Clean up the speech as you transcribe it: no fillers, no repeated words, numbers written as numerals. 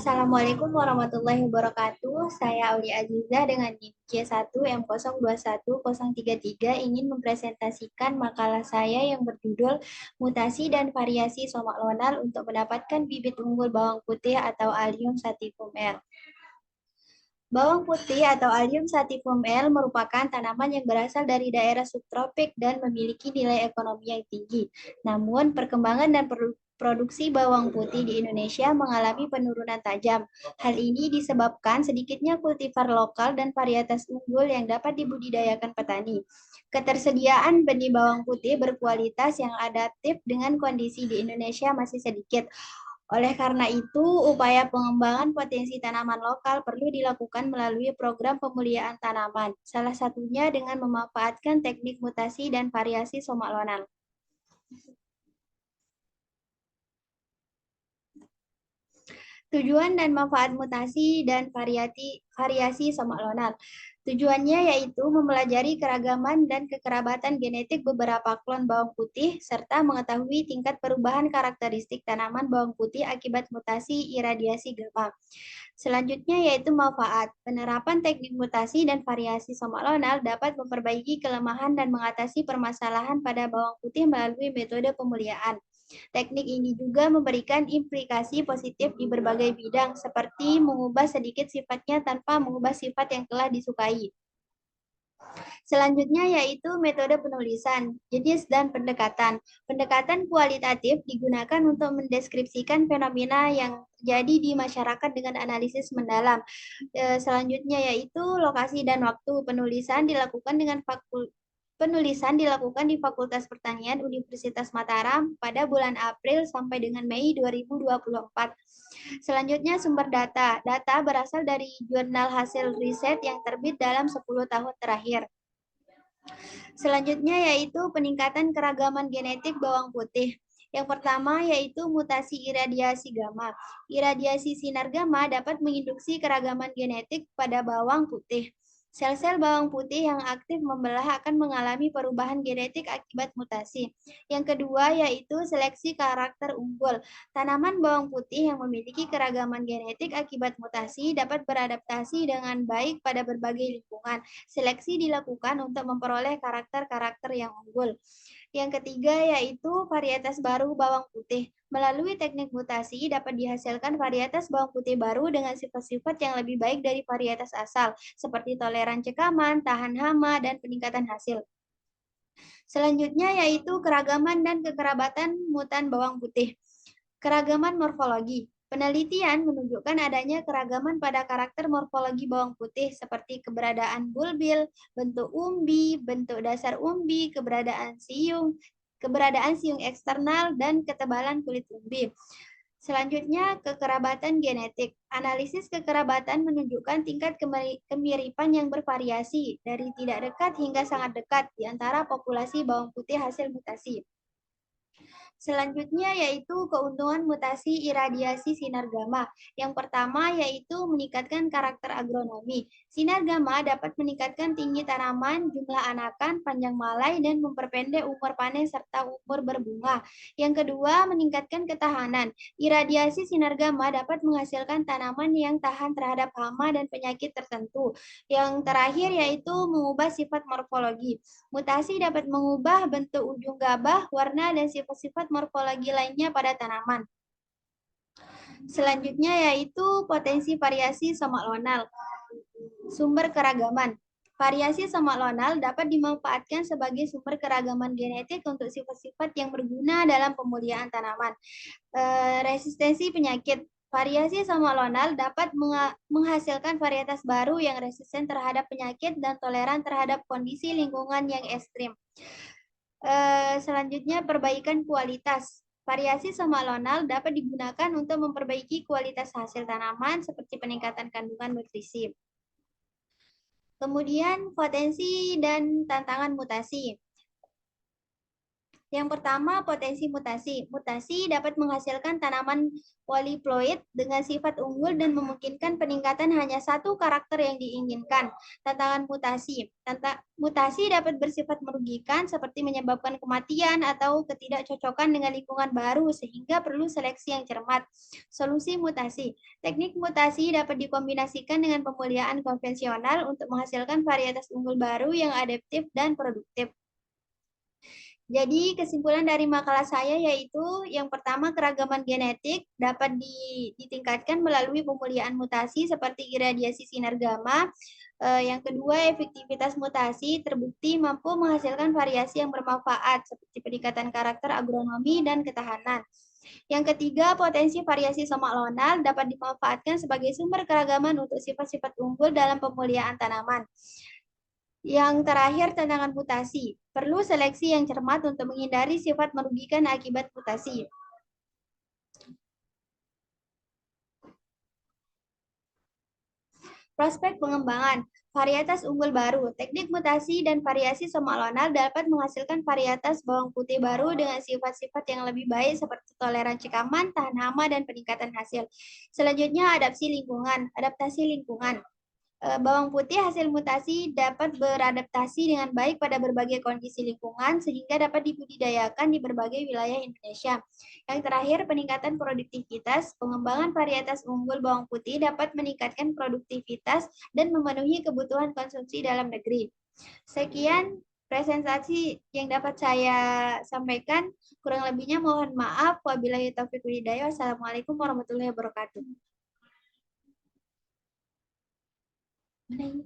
Assalamualaikum warahmatullahi wabarakatuh. Saya Aulia Aziza dengan NIM C1M021033 ingin mempresentasikan makalah saya yang berjudul Mutasi dan Variasi Somak Lonal untuk mendapatkan bibit unggul bawang putih atau Allium sativum L. Bawang putih atau Allium sativum L merupakan tanaman yang berasal dari daerah subtropik dan memiliki nilai ekonomi yang tinggi. Namun, perkembangan dan produksi bawang putih di Indonesia mengalami penurunan tajam. Hal ini disebabkan sedikitnya kultivar lokal dan varietas unggul yang dapat dibudidayakan petani. Ketersediaan benih bawang putih berkualitas yang adaptif dengan kondisi di Indonesia masih sedikit. Oleh karena itu, upaya pengembangan potensi tanaman lokal perlu dilakukan melalui program pemuliaan tanaman, salah satunya dengan memanfaatkan teknik mutasi dan variasi somak lonal. Tujuan dan manfaat mutasi dan variasi somak lonal. Tujuannya yaitu mempelajari keragaman dan kekerabatan genetik beberapa klon bawang putih, serta mengetahui tingkat perubahan karakteristik tanaman bawang putih akibat mutasi iradiasi gamma. Selanjutnya yaitu manfaat. Penerapan teknik mutasi dan variasi somak lonal dapat memperbaiki kelemahan dan mengatasi permasalahan pada bawang putih melalui metode pemuliaan. Teknik ini juga memberikan implikasi positif di berbagai bidang, seperti mengubah sedikit sifatnya tanpa mengubah sifat yang telah disukai. Selanjutnya yaitu metode penulisan, jenis dan pendekatan. Pendekatan kualitatif digunakan untuk mendeskripsikan fenomena yang terjadi di masyarakat dengan analisis mendalam. Selanjutnya yaitu lokasi dan waktu. Penulisan dilakukan di Fakultas Pertanian Universitas Mataram pada bulan April sampai dengan Mei 2024. Selanjutnya sumber data. Data berasal dari jurnal hasil riset yang terbit dalam 10 tahun terakhir. Selanjutnya yaitu peningkatan keragaman genetik bawang putih. Yang pertama yaitu mutasi iradiasi gamma. Iradiasi sinar gamma dapat menginduksi keragaman genetik pada bawang putih. Sel-sel bawang putih yang aktif membelah akan mengalami perubahan genetik akibat mutasi. Yang kedua yaitu seleksi karakter unggul. Tanaman bawang putih yang memiliki keragaman genetik akibat mutasi dapat beradaptasi dengan baik pada berbagai lingkungan. Seleksi dilakukan untuk memperoleh karakter-karakter yang unggul. Yang ketiga yaitu varietas baru bawang putih. Melalui teknik mutasi dapat dihasilkan varietas bawang putih baru dengan sifat-sifat yang lebih baik dari varietas asal, seperti toleran cekaman, tahan hama, dan peningkatan hasil. Selanjutnya yaitu keragaman dan kekerabatan mutan bawang putih. Keragaman morfologi. Penelitian menunjukkan adanya keragaman pada karakter morfologi bawang putih seperti keberadaan bulbil, bentuk umbi, bentuk dasar umbi, keberadaan siung eksternal, dan ketebalan kulit umbi. Selanjutnya, kekerabatan genetik. Analisis kekerabatan menunjukkan tingkat kemiripan yang bervariasi dari tidak dekat hingga sangat dekat di antara populasi bawang putih hasil mutasi. Selanjutnya yaitu keuntungan mutasi iradiasi sinar gamma. Yang pertama yaitu meningkatkan karakter agronomi. Sinar gamma dapat meningkatkan tinggi tanaman, jumlah anakan, panjang malai, dan memperpendek umur panen serta umur berbunga. Yang kedua, meningkatkan ketahanan. Iradiasi sinar gamma dapat menghasilkan tanaman yang tahan terhadap hama dan penyakit tertentu. Yang terakhir yaitu mengubah sifat morfologi. Mutasi dapat mengubah bentuk ujung gabah, warna, dan sifat-sifat morfologi lainnya pada tanaman. Selanjutnya yaitu potensi variasi somak lonal. Sumber keragaman. Variasi somak lonal dapat dimanfaatkan sebagai sumber keragaman genetik untuk sifat-sifat yang berguna dalam pemulihan tanaman. Resistensi penyakit. Variasi somak lonal dapat menghasilkan varietas baru yang resisten terhadap penyakit dan toleran terhadap kondisi lingkungan yang ekstrim. Selanjutnya, perbaikan kualitas. Variasi somak lonal dapat digunakan untuk memperbaiki kualitas hasil tanaman seperti peningkatan kandungan nutrisi. Kemudian, potensi dan tantangan mutasi. Yang pertama, potensi mutasi. Mutasi dapat menghasilkan tanaman poliploid dengan sifat unggul dan memungkinkan peningkatan hanya satu karakter yang diinginkan. Tantangan mutasi. Mutasi dapat bersifat merugikan seperti menyebabkan kematian atau ketidakcocokan dengan lingkungan baru sehingga perlu seleksi yang cermat. Solusi mutasi. Teknik mutasi dapat dikombinasikan dengan pemuliaan konvensional untuk menghasilkan varietas unggul baru yang adaptif dan produktif. Jadi kesimpulan dari makalah saya yaitu yang pertama keragaman genetik dapat ditingkatkan melalui pemulihaan mutasi seperti iradiasi sinar gamma. Yang kedua, efektivitas mutasi terbukti mampu menghasilkan variasi yang bermanfaat seperti peningkatan karakter agronomi dan ketahanan. Yang ketiga, potensi variasi somaklonal dapat dimanfaatkan sebagai sumber keragaman untuk sifat-sifat unggul dalam pemulihaan tanaman. Yang terakhir, tantangan mutasi. Perlu seleksi yang cermat untuk menghindari sifat merugikan akibat mutasi. Prospek pengembangan. Varietas unggul baru. Teknik mutasi dan variasi somaklonal dapat menghasilkan varietas bawang putih baru dengan sifat-sifat yang lebih baik seperti toleransi aman, tahan hama, dan peningkatan hasil. Selanjutnya, adaptasi lingkungan. Bawang putih hasil mutasi dapat beradaptasi dengan baik pada berbagai kondisi lingkungan sehingga dapat dibudidayakan di berbagai wilayah Indonesia. Yang terakhir, peningkatan produktivitas. Pengembangan varietas unggul bawang putih dapat meningkatkan produktivitas dan memenuhi kebutuhan konsumsi dalam negeri. Sekian presentasi yang dapat saya sampaikan. Kurang lebihnya mohon maaf. Wabillahi taufiq wal hidayah. Wassalamualaikum warahmatullahi wabarakatuh. Mana ini?